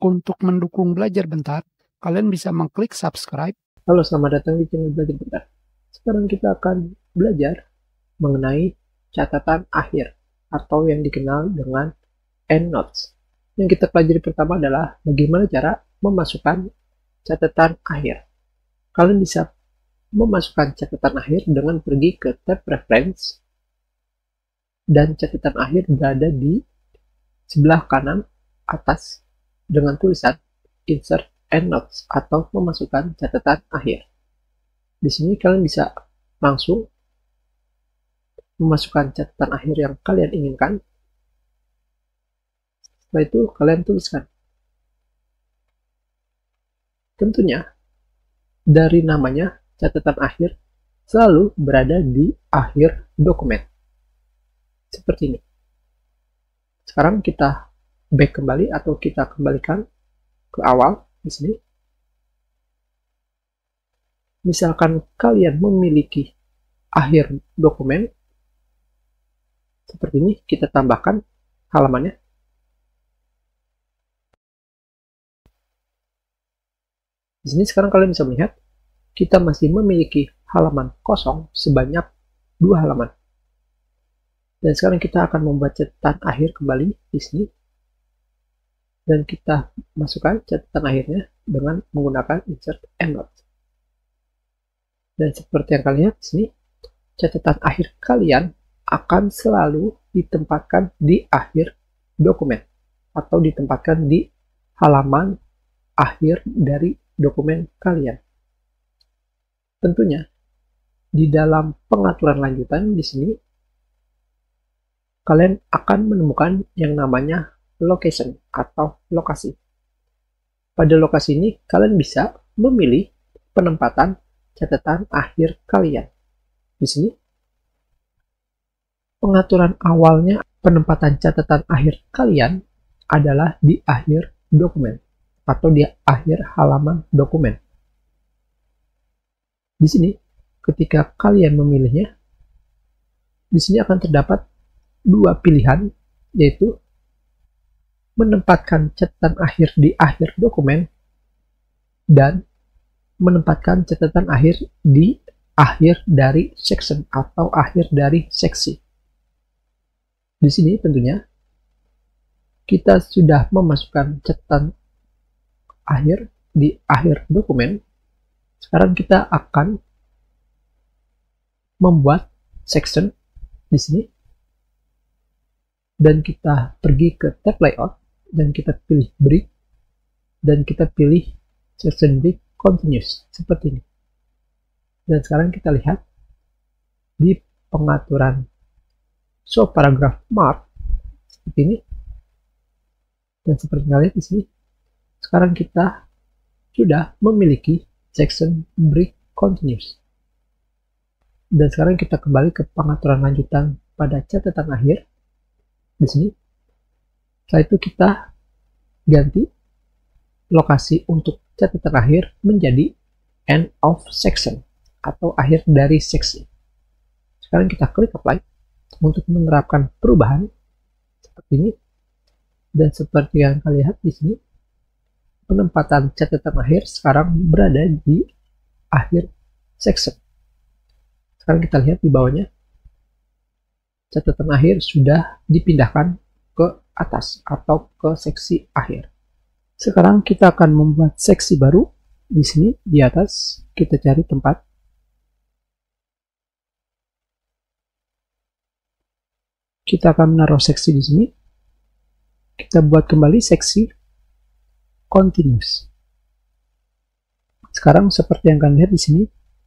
Untuk mendukung Belajar Bentar, kalian bisa mengklik subscribe. Halo, selamat datang di channel Belajar Bentar. Sekarang kita akan belajar mengenai catatan akhir atau yang dikenal dengan EndNotes. Yang kita pelajari pertama adalah bagaimana cara memasukkan catatan akhir. Kalian bisa memasukkan catatan akhir dengan pergi ke tab Preference dan catatan akhir berada di sebelah kanan atas dengan tulisan Insert EndNotes atau memasukkan catatan akhir. Di sini kalian bisa langsung memasukkan catatan akhir yang kalian inginkan. Setelah itu kalian tuliskan. Tentunya dari namanya catatan akhir selalu berada di akhir dokumen. Seperti ini. Sekarang kita back kembali atau kita kembalikan ke awal di sini. Misalkan kalian memiliki akhir dokumen seperti ini, kita tambahkan halamannya. Di sini sekarang kalian bisa melihat kita masih memiliki halaman kosong sebanyak 2 halaman. Dan sekarang kita akan membuat catatan akhir kembali di sini. Dan kita masukkan catatan akhirnya dengan menggunakan Insert EndNotes. Dan seperti yang kalian lihat di sini, catatan akhir kalian akan selalu ditempatkan di akhir dokumen atau ditempatkan di halaman akhir dari dokumen kalian. Tentunya di dalam pengaturan lanjutan di sini kalian akan menemukan yang namanya location atau lokasi. Pada lokasi ini kalian bisa memilih penempatan catatan akhir kalian. Di sini pengaturan awalnya penempatan catatan akhir kalian adalah di akhir dokumen atau di akhir halaman dokumen. Di sini ketika kalian memilihnya, di sini akan terdapat 2 pilihan, yaitu menempatkan catatan akhir di akhir dokumen dan menempatkan catatan akhir di akhir dari section atau akhir dari seksi. Di sini tentunya kita sudah memasukkan catatan akhir di akhir dokumen. Sekarang kita akan membuat section di sini dan kita pergi ke tab layout dan kita pilih break dan kita pilih section break continuous seperti ini. Dan sekarang kita lihat di pengaturan show paragraph mark seperti ini. Dan seperti yang lihat di sini, sekarang kita sudah memiliki section break continuous. Dan sekarang kita kembali ke pengaturan lanjutan pada catatan akhir di sini. Setelah itu kita ganti lokasi untuk catatan akhir menjadi end of section atau akhir dari seksi. Sekarang kita klik apply untuk menerapkan perubahan seperti ini. Dan seperti yang kalian lihat di sini, penempatan catatan akhir sekarang berada di akhir section. Sekarang kita lihat di bawahnya, catatan akhir sudah dipindahkan ke atas atau ke seksi akhir. Sekarang kita akan membuat seksi baru. Di sini di atas kita cari tempat. Kita akan menaruh seksi di sini. Kita buat kembali seksi continuous. Sekarang seperti yang kalian lihat di sini,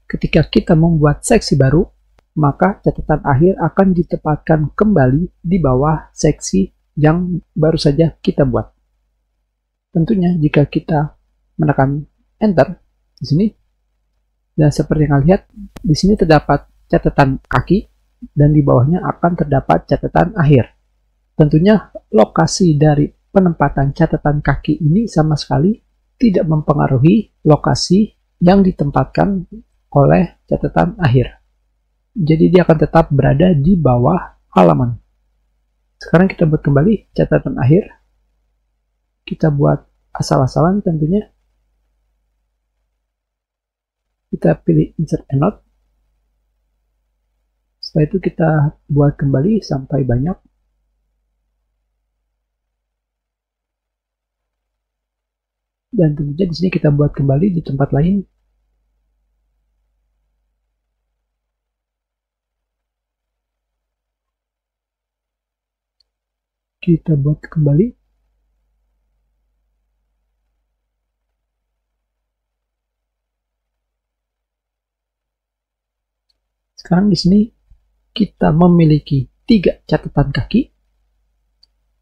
ketika kita membuat seksi baru, maka catatan akhir akan ditempatkan kembali di bawah seksi yang baru saja kita buat. Tentunya jika kita menekan enter di sini, dan seperti yang kalian lihat di sini terdapat catatan kaki dan di bawahnya akan terdapat catatan akhir. Tentunya lokasi dari penempatan catatan kaki ini sama sekali tidak mempengaruhi lokasi yang ditempatkan oleh catatan akhir. Jadi dia akan tetap berada di bawah halaman. Sekarang kita buat kembali catatan akhir. Kita buat asal-asalan tentunya. Kita pilih insert endnote. Setelah itu kita buat kembali sampai banyak. Dan tentunya di sini kita buat kembali di tempat lain. Kita buat kembali. Sekarang di sini kita memiliki 3 catatan kaki.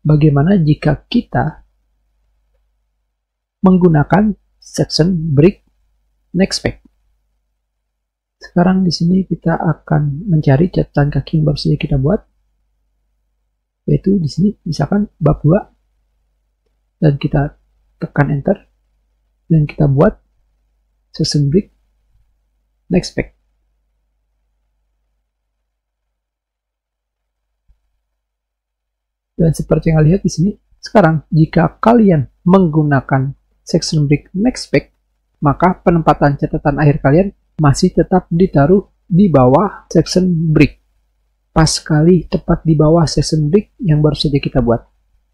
Bagaimana jika kita menggunakan section break next page? Sekarang di sini kita akan mencari catatan kaki yang baru saja kita buat, yaitu di sini misalkan bab 2, dan kita tekan enter dan kita buat section break next page. Dan seperti yang kalian lihat di sini, sekarang jika kalian menggunakan section break next page, maka penempatan catatan akhir kalian masih tetap ditaruh di bawah section break. Pas sekali tepat di bawah section break yang baru saja kita buat.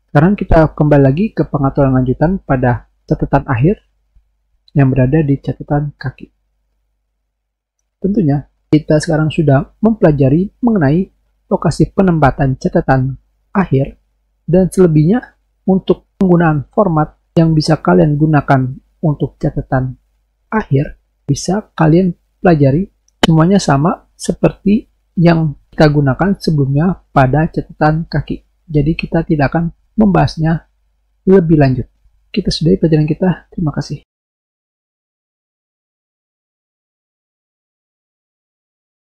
Sekarang kita kembali lagi ke pengaturan lanjutan pada catatan akhir yang berada di catatan kaki. Tentunya kita sekarang sudah mempelajari mengenai lokasi penempatan catatan akhir, dan selebihnya untuk penggunaan format yang bisa kalian gunakan untuk catatan akhir bisa kalian pelajari. Semuanya sama seperti yang kita gunakan sebelumnya pada catatan kaki. Jadi kita tidak akan membahasnya lebih lanjut. Kita sudahi pelajaran kita. Terima kasih.